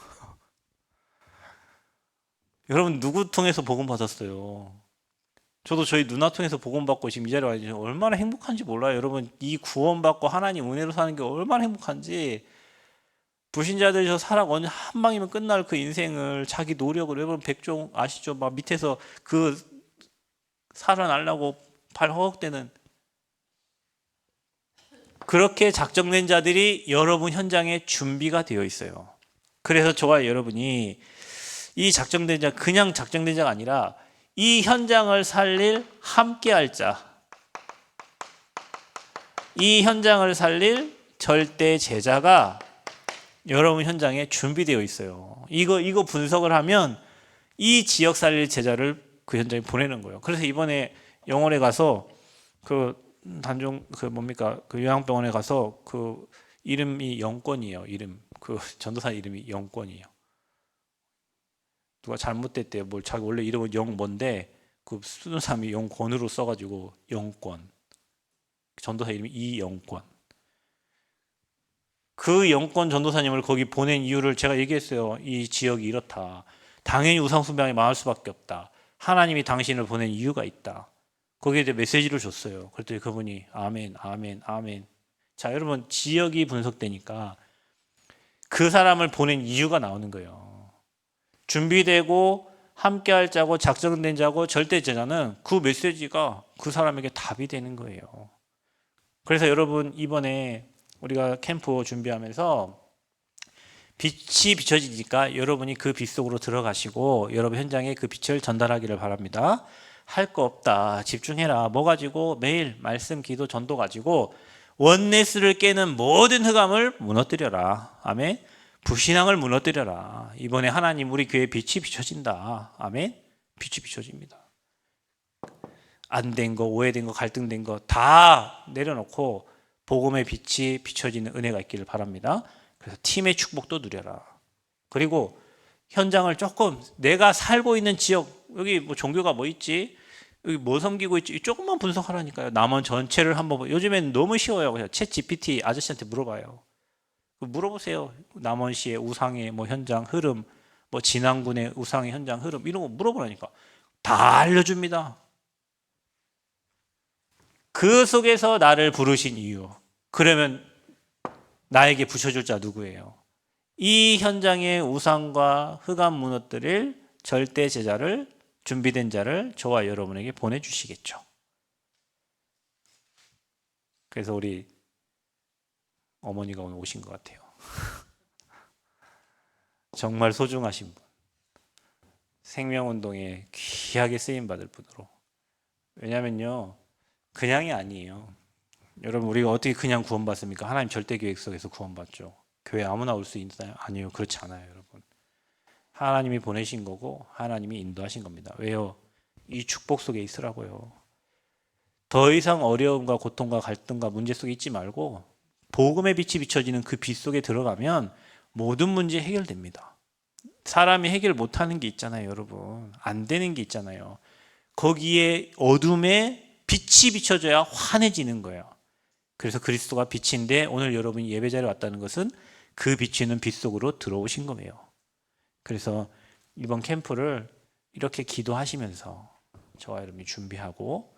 여러분 누구 통해서 복음 받았어요? 저도 저희 누나 통해서 복음 받고 지금 이 자리에 와 있는데 얼마나 행복한지 몰라요. 여러분 이 구원받고 하나님 은혜로 사는 게 얼마나 행복한지. 불신자들이 저 사랑 언제 한 방이면 끝날 그 인생을 자기 노력으로, 여러분 백종 아시죠? 막 밑에서 그 살아나려고 발 허걱대는 그렇게 작정된 자들이 여러분 현장에 준비가 되어 있어요. 그래서 저와 여러분이 이 작정된 자, 그냥 작정된 자가 아니라 이 현장을 살릴 함께할 자, 이 현장을 살릴 절대 제자가 여러분 현장에 준비되어 있어요. 이거 분석을 하면 이 지역 살릴 제자를 그 현장에 보내는 거예요. 그래서 이번에 영월에 가서 그 단종 그 요양병원에 가서 그 이름이 영권이에요. 이름 그 전도사 이름이 영권이에요. 누가 잘못됐대요. 자기 원래 이름은 영뭔데 그 쓰는 사람이 영권으로 써가지고 영권. 전도사 이름이 이영권. 그 영권 전도사님을 거기 보낸 이유를 제가 얘기했어요. 이 지역이 이렇다. 당연히 우상숭배하게 망할 수밖에 없다. 하나님이 당신을 보낸 이유가 있다. 거기에 대해 메시지를 줬어요. 그랬더니 그분이 아멘, 아멘, 아멘. 자, 여러분 지역이 분석되니까 그 사람을 보낸 이유가 나오는 거예요. 준비되고 함께할 자고 작정된 자고 절대 제자는 그 메시지가 그 사람에게 답이 되는 거예요. 그래서 여러분 이번에 우리가 캠프 준비하면서 빛이 비춰지니까 여러분이 그 빛 속으로 들어가시고 여러분 현장에 그 빛을 전달하기를 바랍니다. 할 거 없다. 집중해라. 뭐 가지고 매일 말씀, 기도, 전도 가지고 원네스를 깨는 모든 흑암을 무너뜨려라. 아멘. 불신앙을 무너뜨려라. 이번에 하나님 우리 교회에 빛이 비춰진다. 아멘. 빛이 비춰집니다. 안 된 거, 오해된 거, 갈등된 거 다 내려놓고 복음의 빛이 비춰지는 은혜가 있기를 바랍니다. 그래서 팀의 축복도 누려라. 그리고 현장을 조금 내가 살고 있는 지역, 여기 종교가 뭐 있지? 여기 뭐 섬기고 있지? 조금만 분석하라니까요. 남원 전체를 한번 요즘엔 너무 쉬워요. 그냥 챗 GPT 아저씨한테 물어봐요. 물어보세요. 남원시의 우상의 뭐 현장 흐름, 뭐 진안군의 우상의 현장 흐름 이런 거 물어보라니까 다 알려줍니다. 그 속에서 나를 부르신 이유. 그러면 나에게 부셔줄 자 누구예요? 이 현장의 우상과 흑암 무너뜨릴 절대 제자를 준비된 자를 저와 여러분에게 보내주시겠죠. 그래서 우리 어머니가 오늘 오신 것 같아요. 정말 소중하신 분. 생명운동에 귀하게 쓰임받을 분으로. 왜냐면요. 그냥이 아니에요. 여러분 우리가 어떻게 그냥 구원받습니까? 하나님 절대 계획 속에서 구원받죠. 교회 아무나 올 수 있나요? 아니요. 그렇지 않아요, 여러분. 하나님이 보내신 거고 하나님이 인도하신 겁니다. 왜요? 이 축복 속에 있으라고요. 더 이상 어려움과 고통과 갈등과 문제 속에 있지 말고 복음의 빛이 비춰지는 그 빛 속에 들어가면 모든 문제 해결됩니다. 사람이 해결 못하는 게 있잖아요, 여러분. 안 되는 게 있잖아요. 거기에 어둠에 빛이 비춰져야 환해지는 거예요. 그래서 그리스도가 빛인데 오늘 여러분이 예배자리에 왔다는 것은 그 비치는 빛 속으로 들어오신 거예요. 그래서 이번 캠프를 이렇게 기도하시면서 저와 여러분이 준비하고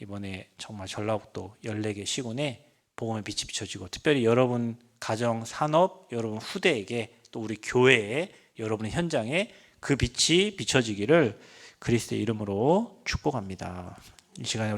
이번에 정말 전라북도 14개 시군에 복음의 빛이 비춰지고 특별히 여러분 가정, 산업, 여러분 후대에게 또 우리 교회에 여러분의 현장에 그 빛이 비춰지기를 그리스도의 이름으로 축복합니다. 이 시간에